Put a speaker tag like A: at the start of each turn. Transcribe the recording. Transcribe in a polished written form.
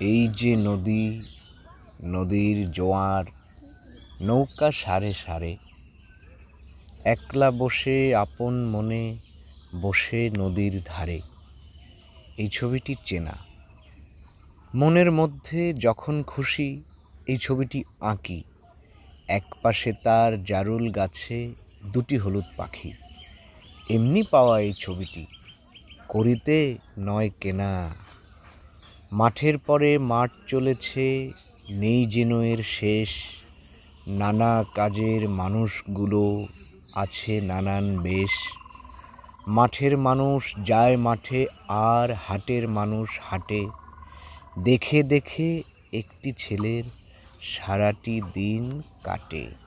A: এই যে নদী, নদীর জোয়ার, নৌকা সারে সারে, একলা বসে আপন মনে বসে নদীর ধারে। এই ছবিটি চেনা, মনের মধ্যে যখন খুশি এই ছবিটি আঁকি। একপাশে তার জারুল গাছে দুটি হলুদ পাখি। এমনি পাওয়া এই ছবিটি, করিতে নয় কেনা। মাঠের পরে মাঠ চলেছে, নেই যেন এর শেষ। নানা কাজের মানুষগুলো আছে নানান বেশ। মাঠের মানুষ যায় মাঠে আর হাটের মানুষ হাটে। দেখে দেখে একটি ছেলের সারাটি দিন কাটে।